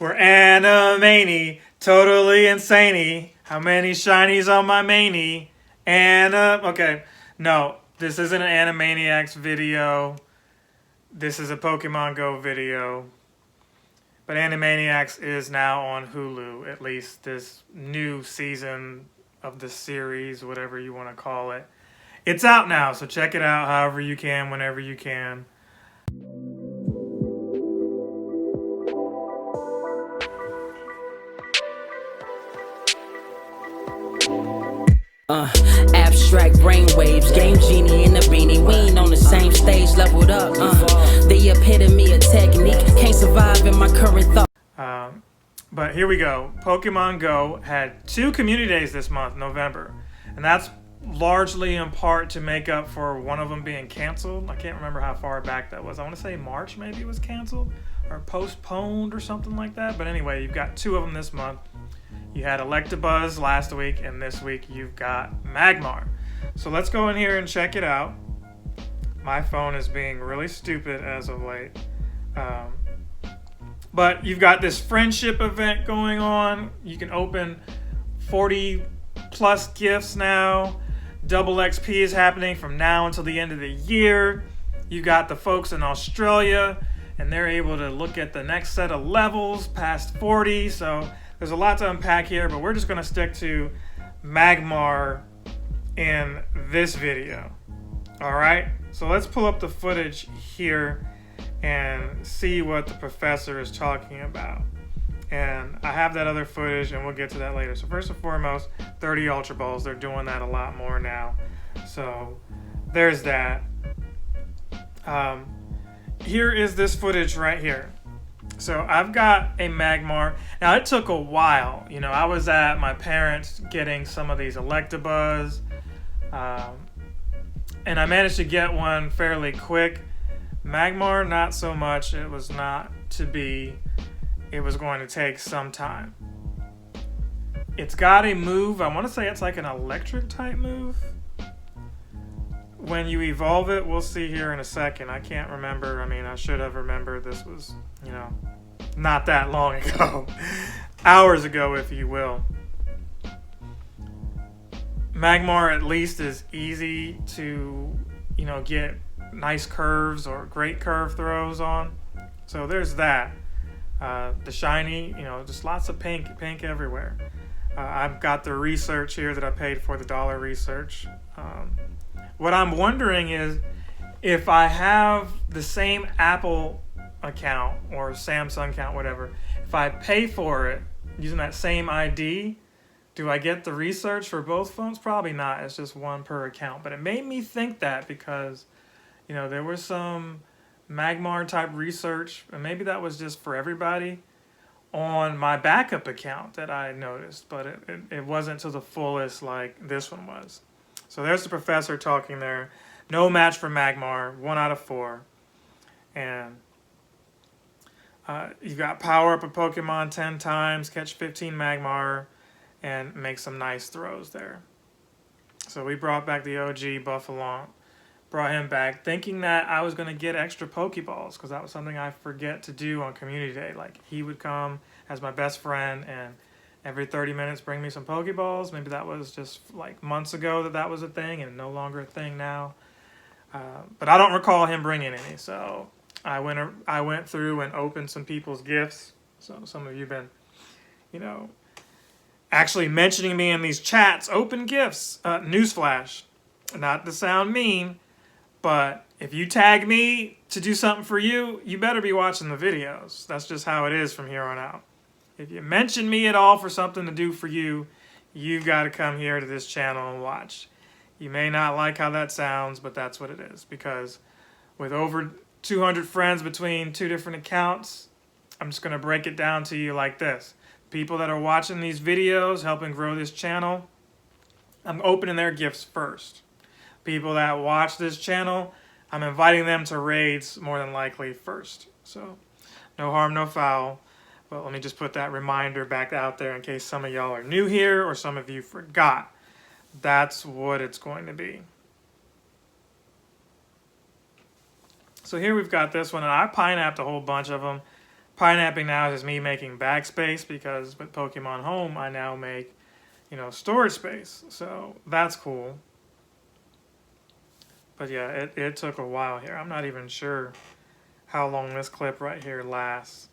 We're animani, totally insane-y. How many shinies on my mani? And, okay. No, this isn't an Animaniacs video. This is a Pokemon Go video. But Animaniacs is now on Hulu, at least this new season of the series, whatever you want to call it. It's out now, so check it out however you can, whenever you can. Abstract brainwaves, game genie in the beanie. We ain't on the same stage, leveled up. The epitome of technique, can't survive in my current thought. But here we go. Pokemon Go had 2 community days this month, November. And that's largely in part to make up for one of them being canceled. I can't remember how far back that was. I want to say March maybe it was canceled or postponed or something like that. But anyway, you've got 2 of them this month. You had Electabuzz last week, and this week you've got Magmar. So let's go in here and check it out. My phone is being really stupid as of late. But you've got this friendship event going on. You can open 40 plus gifts now. Double XP is happening from now until the end of the year. You got the folks in Australia, and they're able to look at the next set of levels past 40. So there's a lot to unpack here, but we're just going to stick to Magmar in this video. All right, so let's pull up the footage here and see what the professor is talking about. And I have that other footage, and we'll get to that later. So first and foremost, 30 Ultra Balls. They're doing that a lot more now. So there's that. Here is this footage right here. So I've got a Magmar. Now it took a while. You know, I was at my parents getting some of these Electabuzz. And I managed to get one fairly quick. Magmar, not so much. It was not to be. It was going to take some time. It's got a move. I want to say it's like an electric type move. When you evolve it, we'll see here in a second. I can't remember. I mean, I should have remembered. This was, you know, not that long ago. Hours ago, if you will. Magmar at least is easy to, you know, get nice curves or great curve throws on. So there's that. The shiny, you know, just lots of pink everywhere. I've got the research here that I paid for, the dollar research. What I'm wondering is if I have the same Apple account or Samsung account, whatever, if I pay for it using that same ID, do I get the research for both phones? Probably not. It's just one per account. But it made me think that because, you know, there was some Magmar type research, and maybe that was just for everybody on my backup account that I noticed, but it wasn't to the fullest like this one was. So there's the professor talking there. No match for Magmar, 1 out of 4. And you've got power up a Pokemon 10 times, catch 15 Magmar, and make some nice throws there. So we brought back the OG Buffalon. Brought him back thinking that I was going to get extra Pokeballs because that was something I forget to do on Community Day. Like, he would come as my best friend and every 30 minutes bring me some Pokeballs. Maybe that was just like months ago that was a thing and no longer a thing now. But I don't recall him bringing any. So I went through and opened some people's gifts. So some of you have been, you know, actually mentioning me in these chats. Open gifts. Newsflash. Not to sound mean, but if you tag me to do something for you, you better be watching the videos. That's just how it is from here on out. If you mention me at all for something to do for you, you've got to come here to this channel and watch. You may not like how that sounds, but that's what it is. Because with over 200 friends between 2 different accounts, I'm just going to break it down to you like this. People that are watching these videos, helping grow this channel, I'm opening their gifts first. People that watch this channel, I'm inviting them to raids more than likely first. So no harm, no foul. But let me just put that reminder back out there in case some of y'all are new here or some of you forgot. That's what it's going to be. So here we've got this one, and I pineapped a whole bunch of them. Pineapping now is just me making backspace, because with Pokemon Home, I now make, storage space. So that's cool. But yeah, it took a while here. I'm not even sure how long this clip right here lasts.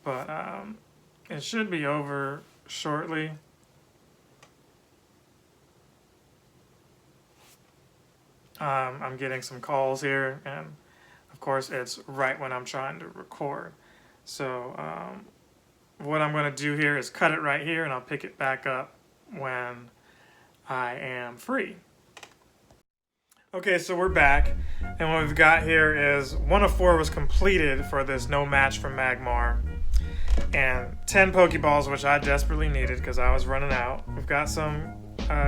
But it should be over shortly. I'm getting some calls here, and of course it's right when I'm trying to record. So what I'm going to do here is cut it right here, and I'll pick it back up when I am free. Okay, so we're back, and what we've got here is 1 of 4 was completed for this no match from Magmar, and 10 Pokeballs, which I desperately needed because I was running out. We've got some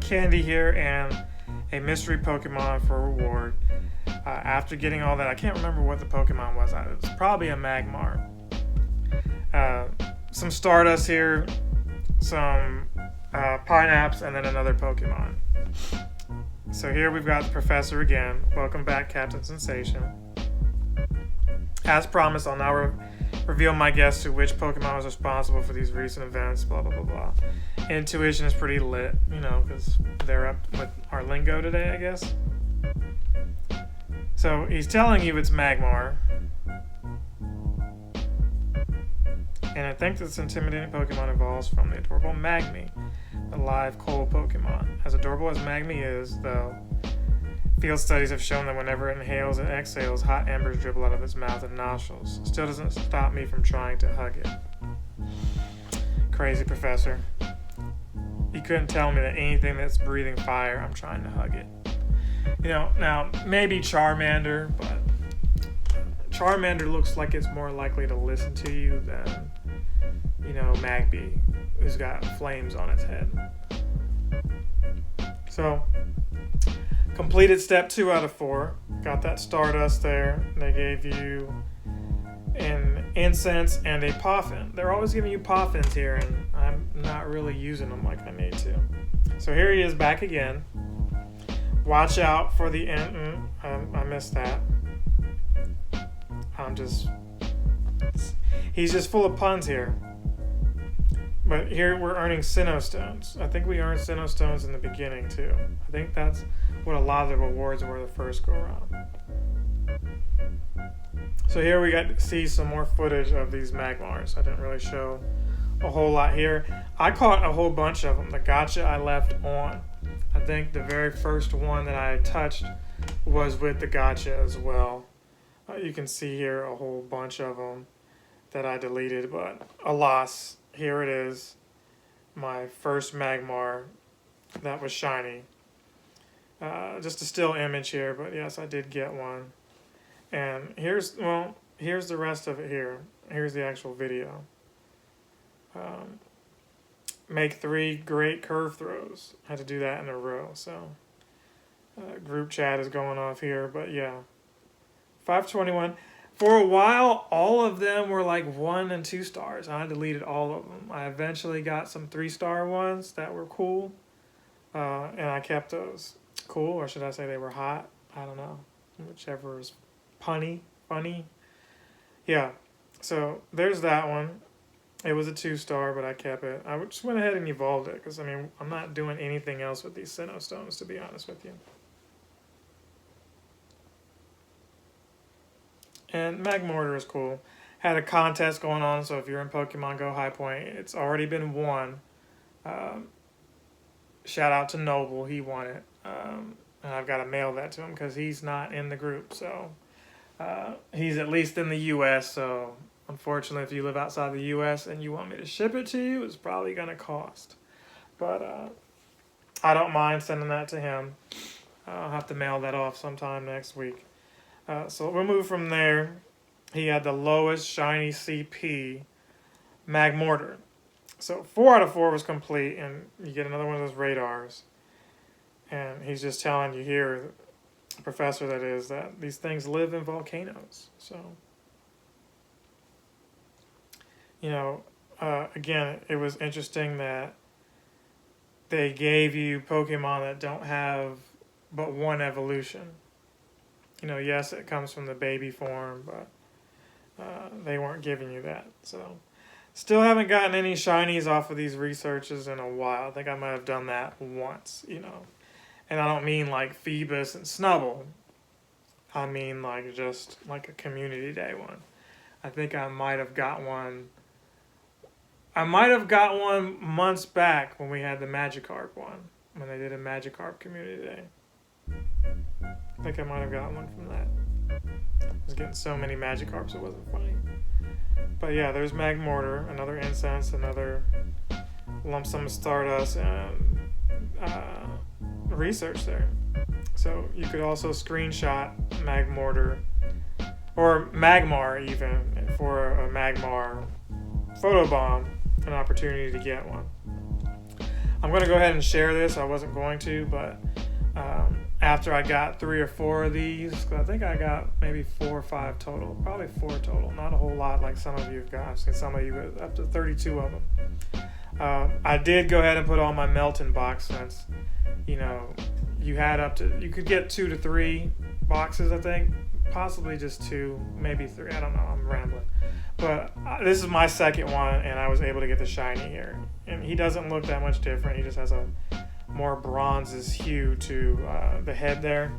candy here and a mystery Pokemon for reward. After getting all that, I can't remember what the Pokemon was. It was probably a Magmar. Some Stardust here, some Pineapps, and then another Pokemon. So here we've got the Professor again. Welcome back, Captain Sensation. As promised, I'll now reveal my guess to which Pokemon was responsible for these recent events, blah, blah, blah, blah. Intuition is pretty lit, because they're up with our lingo today, I guess. So he's telling you it's Magmar. And I think this intimidating Pokemon evolves from the adorable Magmy, the live coal Pokemon. As adorable as Magmy is, though, field studies have shown that whenever it inhales and exhales, hot embers dribble out of its mouth and nostrils. Still doesn't stop me from trying to hug it. Crazy Professor. You couldn't tell me that anything that's breathing fire, I'm trying to hug it. Now, maybe Charmander, but Charmander looks like it's more likely to listen to you than, Magby, who's got flames on its head. So, completed step 2 out of 4. Got that Stardust there. They gave you an Incense and a Poffin. They're always giving you Poffins here, and I'm not really using them like I need to. So here he is back again. Watch out for the I missed that. He's just full of puns here. But here we're earning Sinnoh Stones. I think we earned Sinnoh Stones in the beginning too. I think that's what a lot of the rewards were the first go around. So here we got to see some more footage of these Magmars. I didn't really show a whole lot here. I caught a whole bunch of them. The gotcha I left on. I think the very first one that I touched was with the gotcha as well. You can see here a whole bunch of them that I deleted, but alas, here it is. My first Magmar that was shiny. Just a still image here, but yes, I did get one. And here's the rest of it here. Here's the actual video. Make 3 great curve throws. I had to do that in a row, so group chat is going off here, but yeah. 521. For a while, all of them were like 1 and 2 stars. I deleted all of them. I eventually got some 3-star ones that were cool, and I kept those. Cool, or should I say they were hot? I don't know. Whichever is funny. Yeah, so there's that one. It was a 2-star, but I kept it. I just went ahead and evolved it, because, I'm not doing anything else with these Sinnoh Stones, to be honest with you. And Magmortar is cool. Had a contest going on, so if you're in Pokemon Go High Point, it's already been won. Shout out to Noble, he won it. And I've got to mail that to him because he's not in the group. So he's at least in the U.S., so unfortunately, if you live outside the U.S. and you want me to ship it to you, it's probably going to cost. But I don't mind sending that to him. I'll have to mail that off sometime next week. So we'll move from there. He had the lowest shiny CP, Magmortar. So 4 out of 4 was complete, and you get another one of those radars. And he's just telling you here, Professor that is, that these things live in volcanoes. So, again, it was interesting that they gave you Pokemon that don't have but one evolution. Yes, it comes from the baby form, but they weren't giving you that. So still haven't gotten any shinies off of these researches in a while. I think I might have done that once, you know. And I don't mean like Phoebus and Snubble. I mean like just like a community day one. I think I might have got one. I might have got one months back when we had the Magikarp one. When they did a Magikarp community day. I think I might have got one from that. I was getting so many Magikarps it wasn't funny. But yeah, there's Magmortar, another incense, another lump sum of Stardust, and research there. So you could also screenshot Magmortar, or Magmar even, for a Magmar photobomb, an opportunity to get one. I'm going to go ahead and share this. I wasn't going to, but after I got 3 or 4 of these, 'cause I think I got maybe 4 or 5 total, probably 4 total, not a whole lot like some of you have got. I've seen some of you with up to 32 of them. I did go ahead and put all my Melton box since, you know, you could get 2 to 3 boxes, I think, possibly just 2, maybe 3. I don't know. I'm rambling. But this is my second one, and I was able to get the shiny here. And he doesn't look that much different. He just has a more bronze hue to the head there.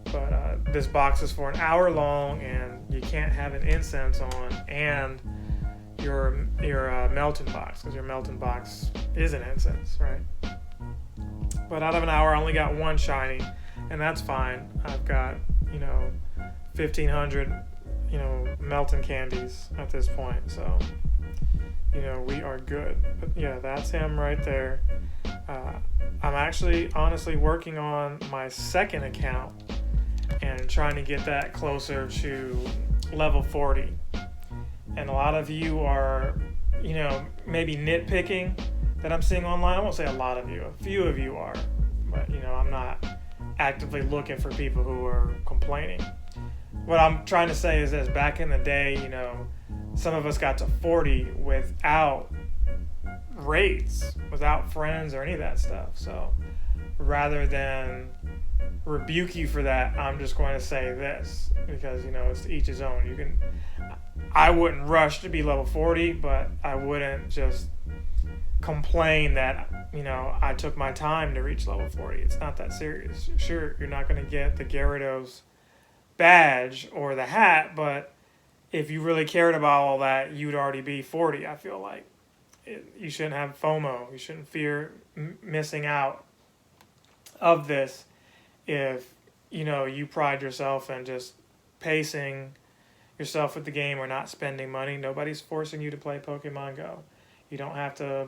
But this box is for an hour long, and you can't have an incense on and your Melton box, because your Melton box is an incense, right? But out of an hour, I only got 1 shiny, and that's fine. I've got, 1,500 Melton candies at this point, so we are good. But yeah, that's him right there. I'm actually honestly working on my second account and trying to get that closer to level 40. And a lot of you are maybe nitpicking that I'm seeing online. I won't say a lot of you, a few of you are, but I'm not actively looking for people who are complaining. What I'm trying to say is this: back in the day, some of us got to 40 without raids, without friends or any of that stuff. So rather than rebuke you for that, I'm just going to say this, because it's to each his own. I wouldn't rush to be level 40, but I wouldn't just complain that I took my time to reach level 40. It's not that serious. Sure, you're not going to get the Gyarados badge or the hat, but if you really cared about all that, you'd already be 40. I feel like you shouldn't have FOMO. You shouldn't fear missing out of this if you pride yourself in just pacing yourself with the game or not spending money. Nobody's forcing you to play Pokemon Go. You don't have to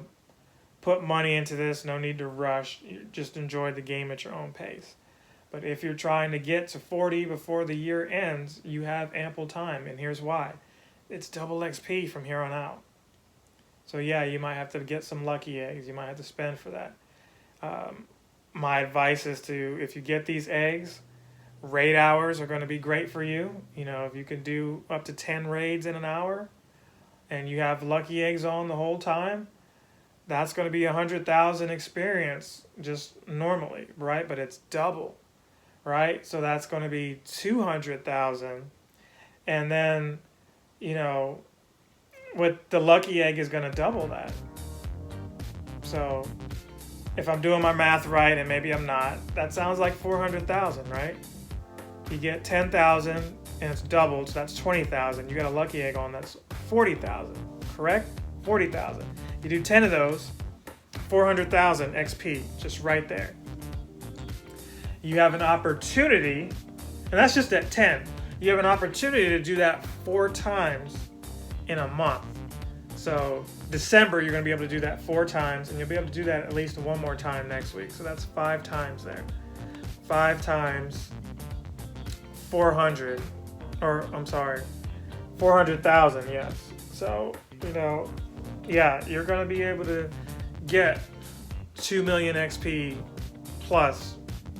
put money into this. No need to rush. You just enjoy the game at your own pace. But if you're trying to get to 40 before the year ends, you have ample time, and here's why. It's double XP from here on out. So yeah, you might have to get some lucky eggs. You might have to spend for that. My advice is if you get these eggs, raid hours are going to be great for you. If you can do up to 10 raids in an hour, and you have lucky eggs on the whole time, that's going to be 100,000 experience just normally, right? But it's double. Right? So that's going to be 200,000. And then, with the lucky egg is going to double that. So if I'm doing my math right, and maybe I'm not, that sounds like 400,000, right? You get 10,000 and it's doubled, so that's 20,000. You got a lucky egg on, that's 40,000, correct? 40,000. You do 10 of those, 400,000 XP, just right there. You have an opportunity, and that's just at 10. You have an opportunity to do that 4 times in a month. So December, you're going to be able to do that 4 times, and you'll be able to do that at least 1 more time next week. So that's 5 times there. 5 times 400, 400,000, yes. So, yeah, you're going to be able to get 2 million XP plus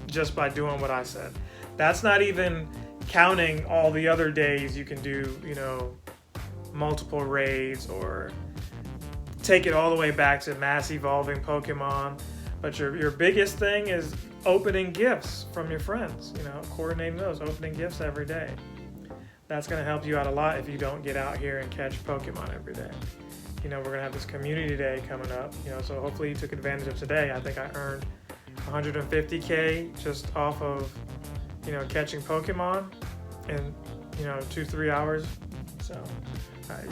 just by doing what I said. That's not even counting all the other days you can do, multiple raids or take it all the way back to mass evolving Pokemon. But your biggest thing is opening gifts from your friends, coordinating those, opening gifts every day. that's going to help you out a lot if you don't get out here and catch Pokemon every day. You know, we're going to have this community day coming up, you know, so hopefully you took advantage of today. I think I earned 150K just off of, you know, catching Pokemon in, you know, 2-3 hours. So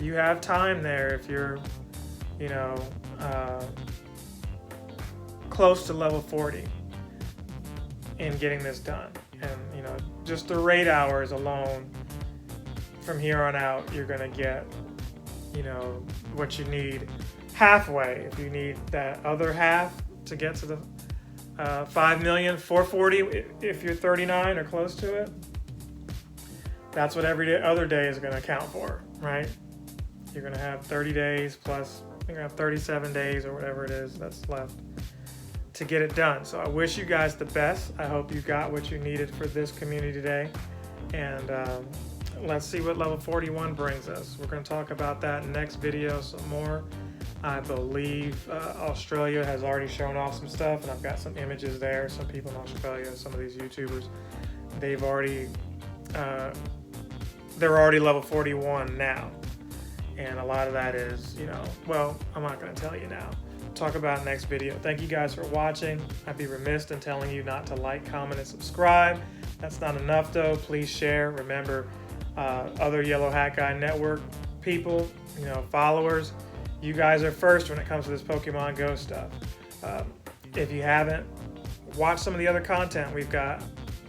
you have time there if you're, you know, close to level 40 in getting this done. And, you know, just the raid hours alone, from here on out, you're going to get, you know, what you need halfway. If you need that other half to get to the 5,440,000, if you're 39 or close to it, that's what every other day is going to count for, right? You're going to have 30 days plus, you're going to have 37 days or whatever it is that's left to get it done. So I wish you guys the best. I hope you got what you needed for this community day. And let's see what level 41 brings us. We're going to talk about that in the next video some more. I believe Australia has already shown off some stuff, and I've got some images there. Some people in Australia, some of these YouTubers, they've already, they're already level 41 now. And a lot of that is, you know, well, I'm not going to tell you now. Talk about next video. Thank you guys for watching. I'd be remiss in telling you not to like, comment, and subscribe. That's not enough though. Please share. Remember, other Yellow Hat Guy Network people, you know, followers, you guys are first when it comes to this Pokemon Go stuff. If you haven't, watch some of the other content. We've got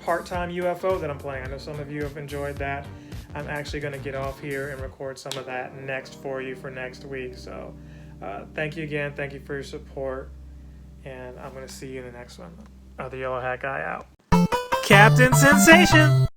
part-time UFO that I'm playing. I know some of you have enjoyed that. I'm actually going to get off here and record some of that next for you for next week. So thank you again. Thank you for your support. And I'm going to see you in the next one. The Yellow Hat Guy out. Captain Sensation!